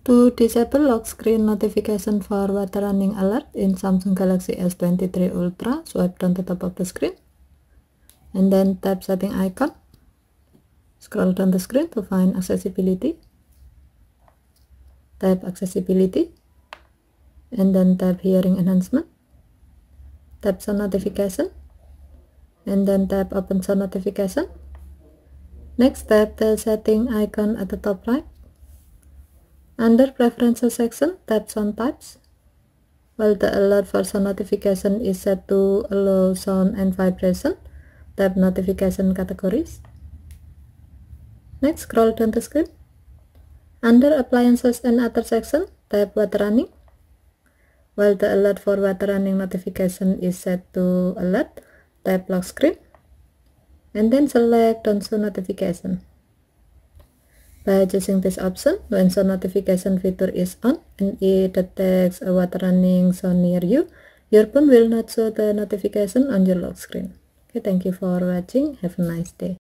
To disable lock screen notification for water running alert in Samsung Galaxy S23 Ultra, swipe down to the top of the screen and then tap setting icon. Scroll down the screen to find accessibility. Tap accessibility and then tap hearing enhancement. Tap sound notification and then tap open sound notification. Next, tap the setting icon at the top right. Under preferences section, tap sound types. While the alert for sound notification is set to allow sound and vibration, tap notification categories. Next, scroll down the screen. Under appliances and other section, tap water running. While the alert for water running notification is set to alert, tap lock screen and then select don't show notification. By choosing this option, when sound notification feature is on and it detects a water running sound near you, your phone will not show the notification on your lock screen. Okay, thank you for watching. Have a nice day.